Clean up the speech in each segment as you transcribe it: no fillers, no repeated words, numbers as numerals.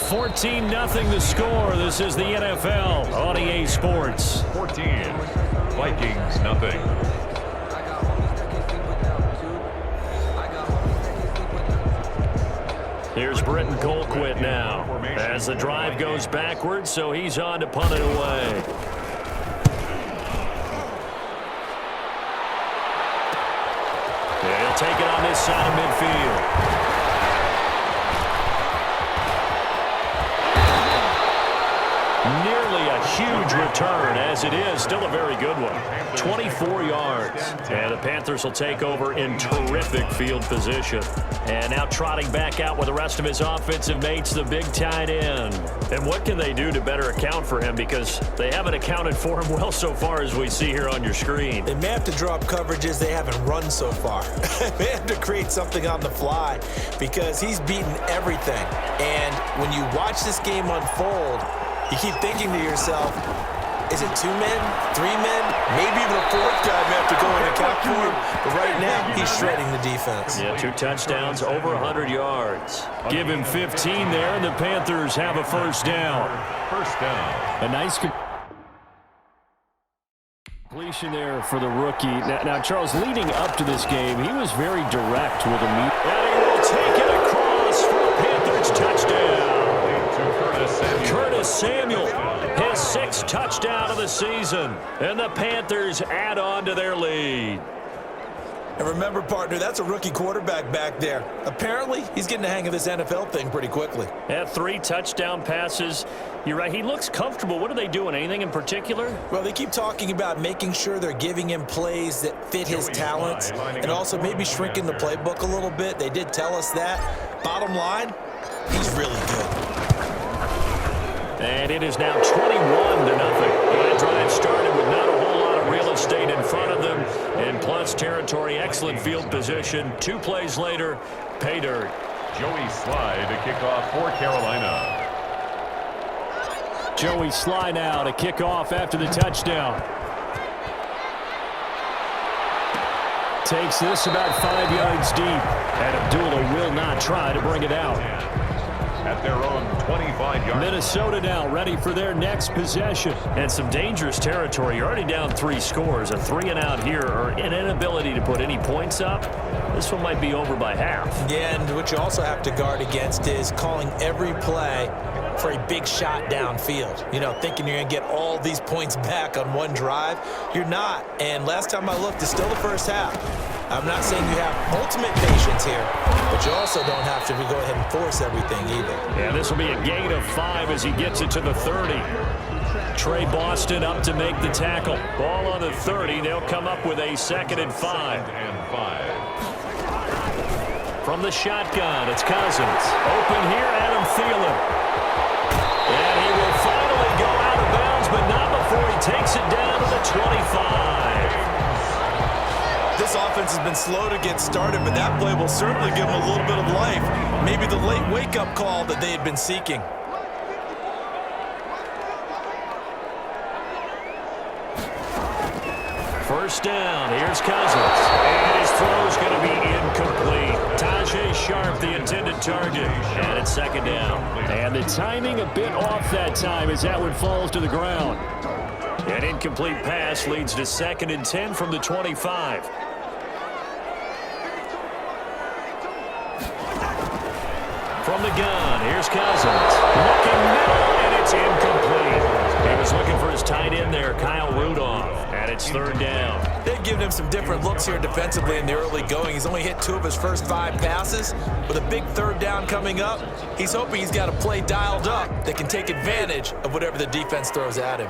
14-0 the score. This is the NFL on EA Sports. 14. Vikings, nothing. Here's Britton Colquitt now as the drive goes backwards, so he's on to punt it away. He'll take it on this side of midfield. Nearly a huge return, as it is still a very good one. 24 yards. And the Panthers will take over in terrific field position. And now trotting back out with the rest of his offensive mates, the big tight end. And what can they do to better account for him? Because they haven't accounted for him well so far, as we see here on your screen. They may have to drop coverages they haven't run so far. They have to create something on the fly because he's beaten everything. And when you watch this game unfold, you keep thinking to yourself, is it 2 men, 3 men, maybe even a fourth guy may have to go and account for him. But right now, he's shredding the defense. Yeah, 2 touchdowns, over 100 yards. Give him 15 there, and the Panthers have a first down. First down. A nice completion there for the rookie. Now, Charles, leading up to this game, he was very direct with a meet. And he will take it across for a Panthers touchdown. Curtis Samuel, his 6th touchdown of the season. And the Panthers add on to their lead. And remember, partner, that's a rookie quarterback back there. Apparently, he's getting the hang of this NFL thing pretty quickly. Had 3 touchdown passes. You're right, he looks comfortable. What are they doing? Anything in particular? Well, they keep talking about making sure they're giving him plays that fit his talents and also maybe shrinking the playbook a little bit. They did tell us that. Bottom line, he's really good. And it is now 21-0. That drive started with not a whole lot of real estate in front of them. And plus territory, excellent field position. 2 plays later, pay dirt. Joey Slye to kick off for Carolina. Joey Slye now to kick off after the touchdown. Takes this about 5 yards deep. And Abdullah will not try to bring it out. At their own 25-yard. Minnesota now ready for their next possession. And some dangerous territory. You're already down 3 scores. A 3-and-out here, or an inability to put any points up. This one might be over by half. Yeah, and what you also have to guard against is calling every play for a big shot downfield. You know, thinking you're going to get all these points back on one drive. You're not. And last time I looked, it's still the first half. I'm not saying you have ultimate patience here, but you also don't have to go ahead and force everything either. Yeah, this will be a gain of 5 as he gets it to the 30. Trey Boston up to make the tackle. Ball on the 30. They'll come up with a 2nd and 5. From the shotgun, it's Cousins. Open here, Adam Thielen. And he will finally go out of bounds, but not before he takes it down to the 25. This offense has been slow to get started, but that play will certainly give them a little bit of life. Maybe the late wake-up call that they had been seeking. First down, here's Cousins. And his throw's going to be incomplete. Tajay Sharp, the intended target. And it's 2nd down. And the timing a bit off that time as that one falls to the ground. An incomplete pass leads to 2nd and 10 from the 25. From the gun, here's Cousins. Looking middle, and it's incomplete. He was looking for his tight end there, Kyle Rudolph. And it's 3rd down. They've given him some different looks here defensively in the early going. He's only hit 2 of his first 5 passes. With a big 3rd down coming up, he's hoping he's got a play dialed up that can take advantage of whatever the defense throws at him.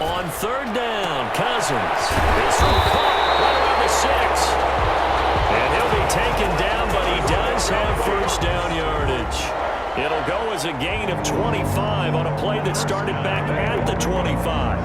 On 3rd down, Cousins. This one caught right around the 6. And he'll be taken down, but he does have first down yardage. It'll go as a gain of 25 on a play that started back at the 25.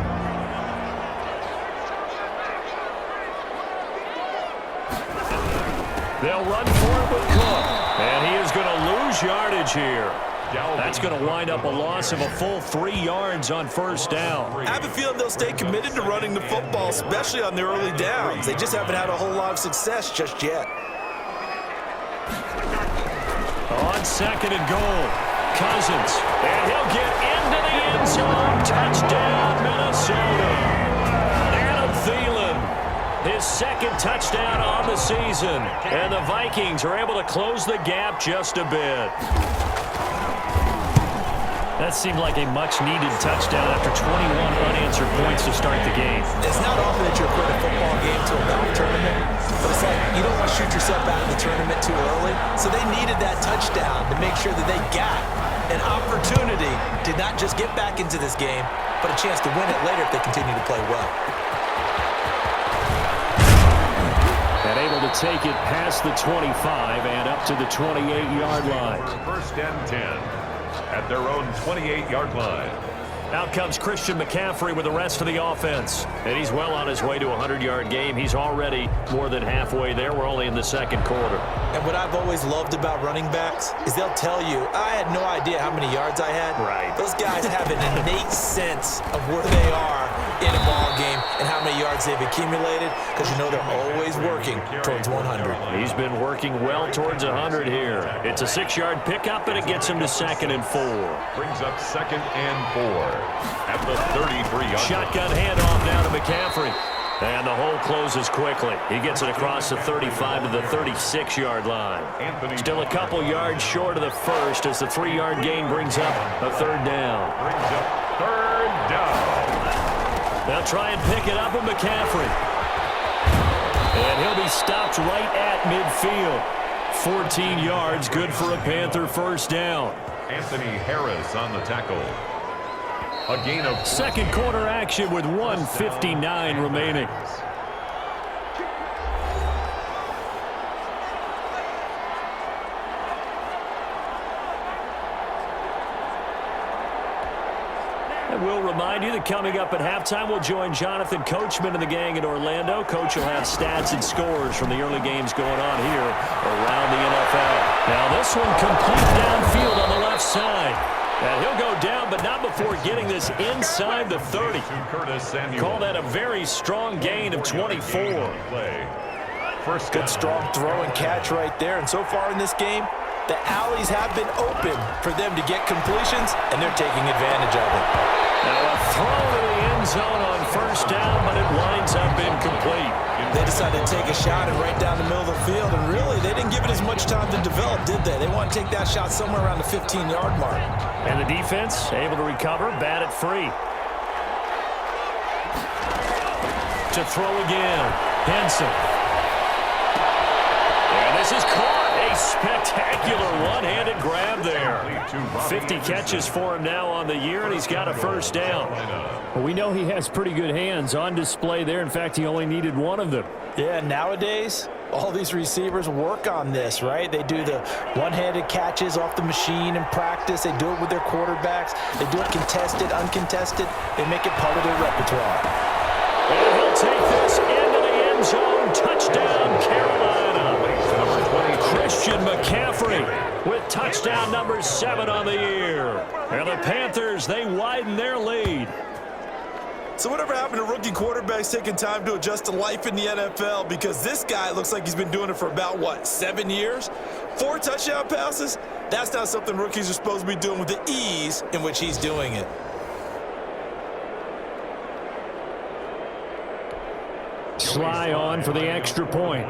They'll run for it with Cook. And he is going to lose yardage here. That's going to wind up a loss of a full 3 yards on first down. I have a feeling they'll stay committed to running the football, especially on the early downs. They just haven't had a whole lot of success just yet. On second and goal, Cousins, and he'll get into the end zone. Touchdown, Minnesota. Adam Thielen, his second touchdown on the season, and the Vikings are able to close the gap just a bit. That seemed like a much-needed touchdown after 21 unanswered points to start the game. It's not often that you equate a football game to a golf tournament, but it's like you don't want to shoot yourself out of the tournament too early. So they needed that touchdown to make sure that they got an opportunity to not just get back into this game, but a chance to win it later if they continue to play well. And able to take it past the 25 and up to the 28-yard line. First and 10 at their own 28-yard line. Out comes Christian McCaffrey with the rest of the offense. And he's well on his way to a 100-yard game. He's already more than halfway there. We're only in the second quarter. And what I've always loved about running backs is they'll tell you, I had no idea how many yards I had. Right. Those guys have an innate sense of where they are in a ball game and how many yards they've accumulated, because you know they're always working towards 100. He's been working well towards 100 here. It's a 6-yard pickup, and it gets him to second and 4. Brings up second and 4 at the 33-yard line. Shotgun handoff now to McCaffrey. And the hole closes quickly. He gets it across the 35 to the 36-yard line. Still a couple yards short of the first as the 3-yard gain brings up a third down. Brings up third down. They'll try and pick it up with McCaffrey. And he'll be stopped right at midfield. 14 yards, good for a Panther first down. Anthony Harris on the tackle. A gain of second quarter action with 1:59 remaining. And we'll remind you that coming up at halftime, we'll join Jonathan Coachman and the gang in Orlando. Coach will have stats and scores from the early games going on here around the NFL. Now this one complete downfield on the left side. And he'll go down, but not before getting this inside the 30. Call that a very strong gain of 24. First good strong throw and catch right there. And so far in this game, the alleys have been open for them to get completions, and they're taking advantage of it. Now a throw to the end zone on first down, but it winds up incomplete. They decided to take a shot and right down the middle of the field, and really, they didn't give it as much time to develop, did they? They want to take that shot somewhere around the 15-yard mark. And the defense able to recover, bat it free. To throw again, Henson. And this is caught. A spectacular one-handed grab there. 50 catches for him now on the year, and he's got a first down. Well, we know he has pretty good hands on display there. In fact, he only needed one of them. Yeah, nowadays, all these receivers work on this, right? They do the one-handed catches off the machine in practice. They do it with their quarterbacks. They do it contested, uncontested. They make it part of their repertoire. And he'll take this into the end zone. Touchdown, Carolina. Christian McCaffrey with touchdown number 7 on the year. And the Panthers, they widen their lead. So whatever happened to rookie quarterbacks taking time to adjust to life in the NFL? Because this guy looks like he's been doing it for about, 7 years? 4 touchdown passes? That's not something rookies are supposed to be doing with the ease in which he's doing it. Sly on for the extra point.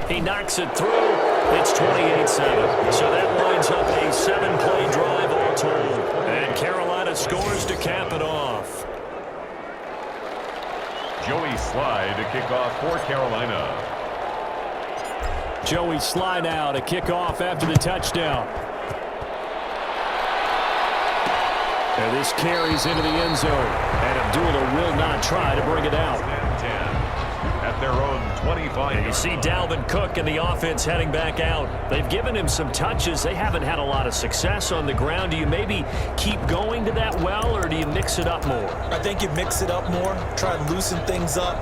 He knocks it through. It's 28-7. So that lines up a 7-play drive all told. And Carolina scores to cap it off. Joey Sly to kick off for Carolina. Joey Sly now to kick off after the touchdown. And this carries into the end zone. And Abdullah will not try to bring it out. at their own 25. And you see Dalvin Cook and the offense heading back out. They've given him some touches. They haven't had a lot of success on the ground. Do you maybe keep going to that well, or do you mix it up more? I think you mix it up more, try and loosen things up.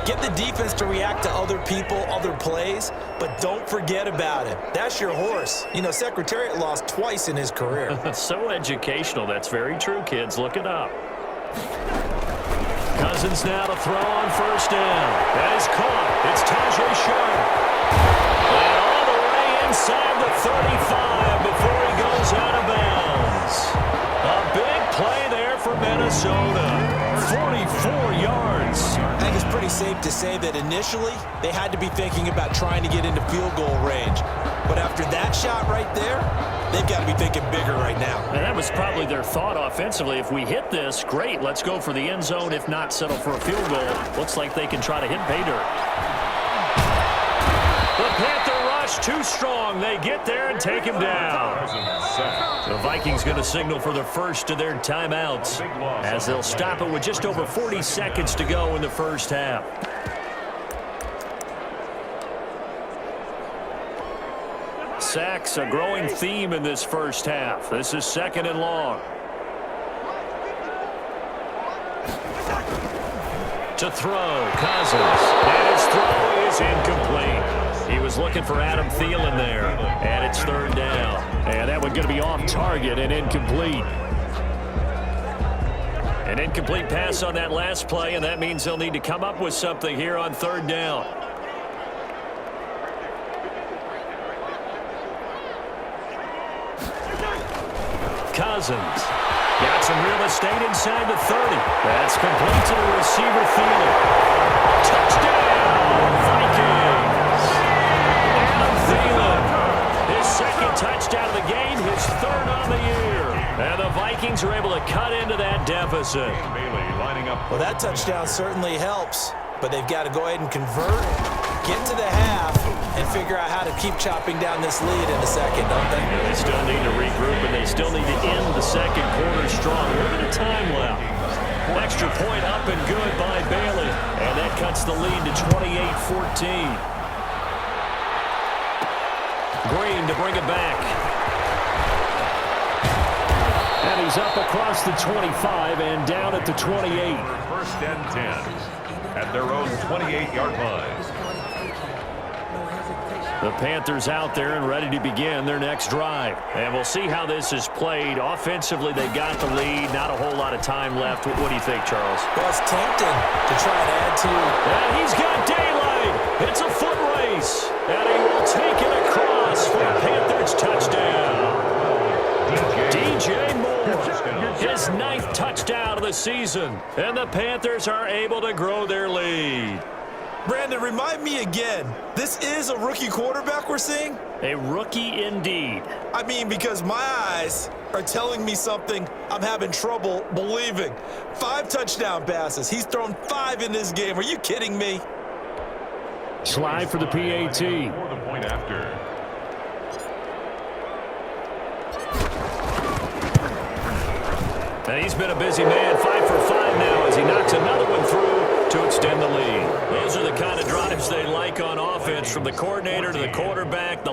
Get the defense to react to other people, other plays, but don't forget about him. That's your horse. You know, Secretariat lost twice in his career. So educational. That's very true, kids. Look it up. Cousins now to throw on first down. That is caught. It's Tajay Sharp. And all the way inside the 35 before he goes out of bounds. A big play there for Minnesota. 44 yards. I think it's pretty safe to say that initially they had to be thinking about trying to get into field goal range. But after that shot right there, they've got to be thinking bigger right now. And that was probably their thought offensively. If we hit this, great. Let's go for the end zone. If not, settle for a field goal. Looks like they can try to hit pay dirt. The Panther rush too strong. They get there and take him down. The Vikings going to signal for the first of their timeouts as they'll stop it with just over 40 seconds to go in the first half. Sacks, a growing theme in this first half. This is second and long. To throw, Cousins. And his throw is incomplete. He was looking for Adam Thielen there. And it's third down. And that one going to be off target and incomplete. An incomplete pass on that last play, and that means they'll need to come up with something here on third down. Cousins got some real estate inside the 30. That's complete to the receiver, Thielen. Touchdown, Vikings. Adam Thielen, his second touchdown of the game, his third on the year. And the Vikings are able to cut into that deficit. Bailey lining up. Well, that touchdown certainly helps, but they've got to go ahead and convert, get to the half, and figure out how to keep chopping down this lead in the second, don't they? They still need to regroup, and they still need to end the second quarter strong. A little bit of time left. Extra point up and good by Bailey, and that cuts the lead to 28-14. Green to bring it back. And he's up across the 25 and down at the 28. First and 10 at their own 28-yard line. The Panthers out there and ready to begin their next drive. And we'll see how this is played. Offensively, they got the lead. Not a whole lot of time left. What do you think, Charles? Well, it's tempting to try and add to. And he's got daylight. It's a foot race. And he will take it across for a Panthers touchdown. DJ Moore, his 9th touchdown of the season. And the Panthers are able to grow their lead. Brandon, remind me again, this is a rookie quarterback we're seeing? A rookie indeed. I mean, because my eyes are telling me something I'm having trouble believing. 5 touchdown passes. He's thrown 5 in this game. Are you kidding me? Slide for the PAT. For the point after. And he's been a busy man, 5 for 5 now as he knocks another one through to extend the lead. Those are the kind of drives they like on offense, from the coordinator to the quarterback.